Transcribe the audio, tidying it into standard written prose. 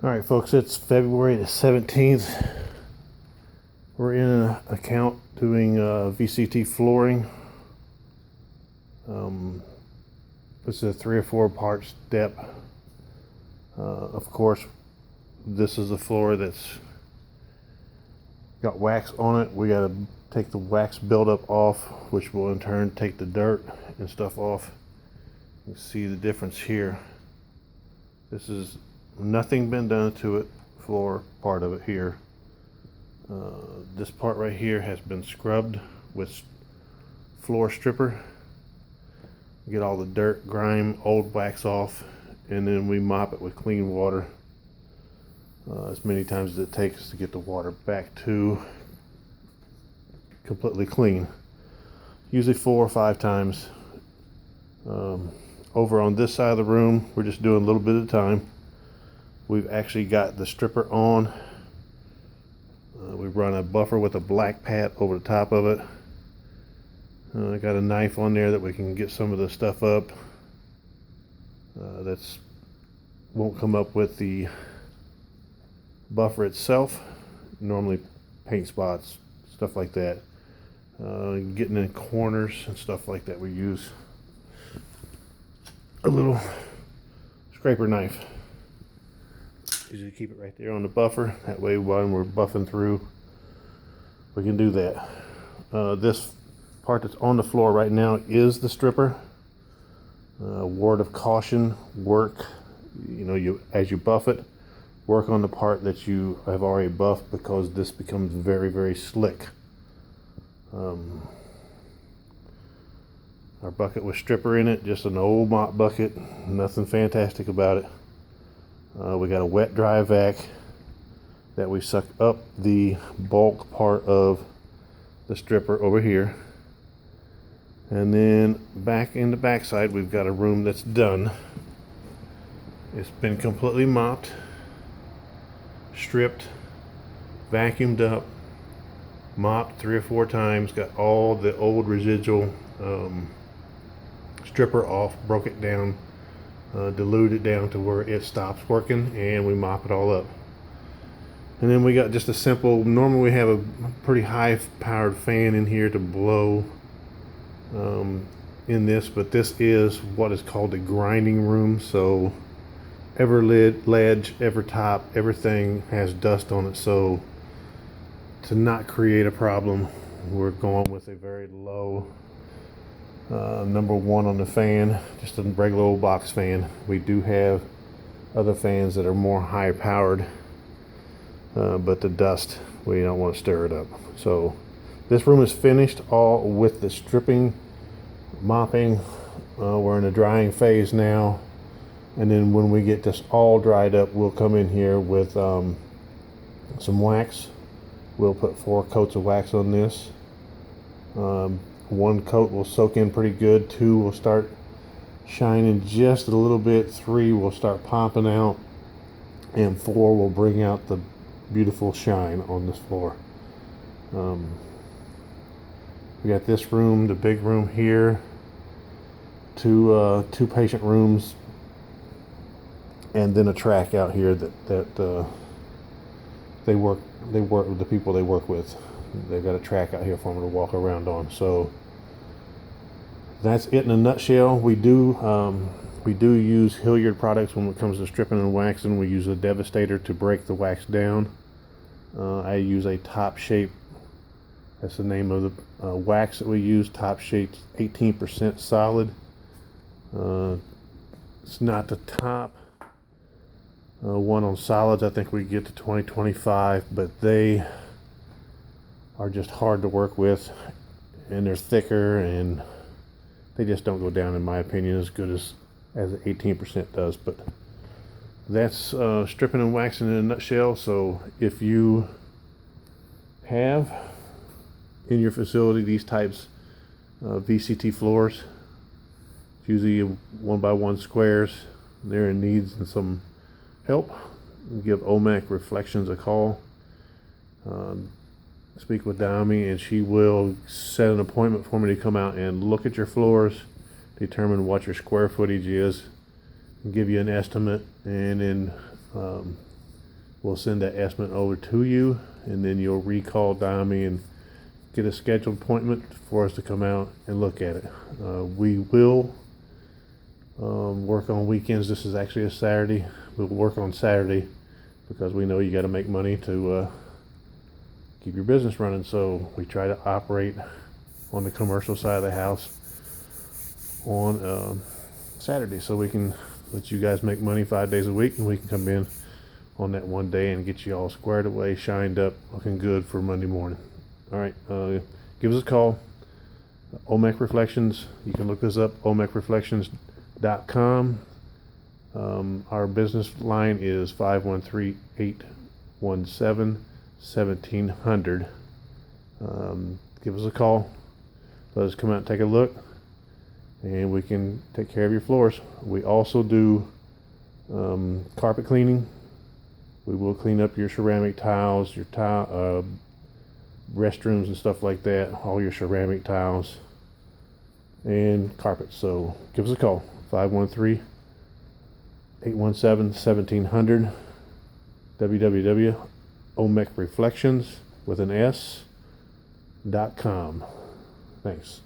All right, folks, it's February the 17th. We're in an account doing VCT flooring. This is a 3 or 4 part step. Of course, this is a floor that's got wax on it. We got to take the wax buildup off, which will in turn take the dirt and stuff off. You can see the difference here. This is nothing been done to it. Floor part of it here. This part right here has been scrubbed with floor stripper. Get all the dirt, grime, old wax off, and then we mop it with clean water as many times as it takes to get the water back to completely clean. Usually 4 or 5 times. Over on this side of the room, we're just doing a little bit at a time. We've actually got the stripper on. We run a buffer with a black pad over the top of it. I got a knife on there that we can get some of the stuff up. That's won't come up with the buffer itself. Normally paint spots, stuff like that. Getting in corners and stuff like that, we use a little scraper knife. Usually keep it right there on the buffer. That way when we're buffing through, we can do that. This part that's on the floor right now is the stripper. Word of caution, work, as you buff it, work on the part that you have already buffed, because this becomes very, very slick. Our bucket with stripper in it, just an old mop bucket, nothing fantastic about it. We got a wet dry vac that we suck up the bulk part of the stripper over here. And then back in the backside, we've got a room that's done. It's been completely mopped, stripped, vacuumed up, mopped 3 or 4 times, got all the old residual stripper off, broke it down, dilute it down to where it stops working, and we mop it all up. And then we got just a simple, normally we have a pretty high powered fan in here to blow in this, but this is what is called a grinding room. So every lid, ledge, every top, everything has dust on it. So to not create a problem, we're going with a very low number 1 on the fan, just a regular old box fan. We do have other fans that are more high powered, but the dust, we don't want to stir it up. So this room is finished all with the stripping, mopping. We're in the drying phase now, and then when we get this all dried up, we'll come in here with some wax. We'll put 4 coats of wax on this. 1 coat will soak in pretty good, 2 will start shining just a little bit, 3 will start popping out, and 4 will bring out the beautiful shine on this floor. We got this room, the big room here, 2 patient rooms, and then a track out here that they work with the people they work with. They've got a track out here for them to walk around on. So that's it in a nutshell. We do use Hilliard products when it comes to stripping and waxing. We use a Devastator to break the wax down. I use a Top Shape. That's the name of the wax that we use. Top Shape 18% solid. It's not the top one on solids. I think we get to 20-25, but they are just hard to work with, and they're thicker, and they just don't go down, in my opinion, as good as 18% does. But that's stripping and waxing in a nutshell. So if you have in your facility these types of VCT floors, it's usually 1x1 squares, they're in needs and some help, give OMAC Reflections a call. Speak with Dami, and she will set an appointment for me to come out and look at your floors, determine what your square footage is, and give you an estimate, and then We'll send that estimate over to you, and then you'll dial me and get a scheduled appointment for us to come out and look at it. We will work on weekends. This is actually a Saturday. We'll work on Saturday because we know you got to make money to keep your business running. So we try to operate on the commercial side of the house on Saturday, so we can let you guys make money 5 days a week, and we can come in on that one day and get you all squared away, shined up, looking good for Monday morning. All right, give us a call. Olmec Reflections. You can look this up, olmecreflections.com. Our business line is 513-817-1700. Give us a call. Let us come out and take a look, and we can take care of your floors. We also do carpet cleaning. We will clean up your ceramic tiles, your restrooms and stuff like that, all your ceramic tiles and carpets. So give us a call, 513-817-1700, www.olmecreflections with an S.com. Thanks.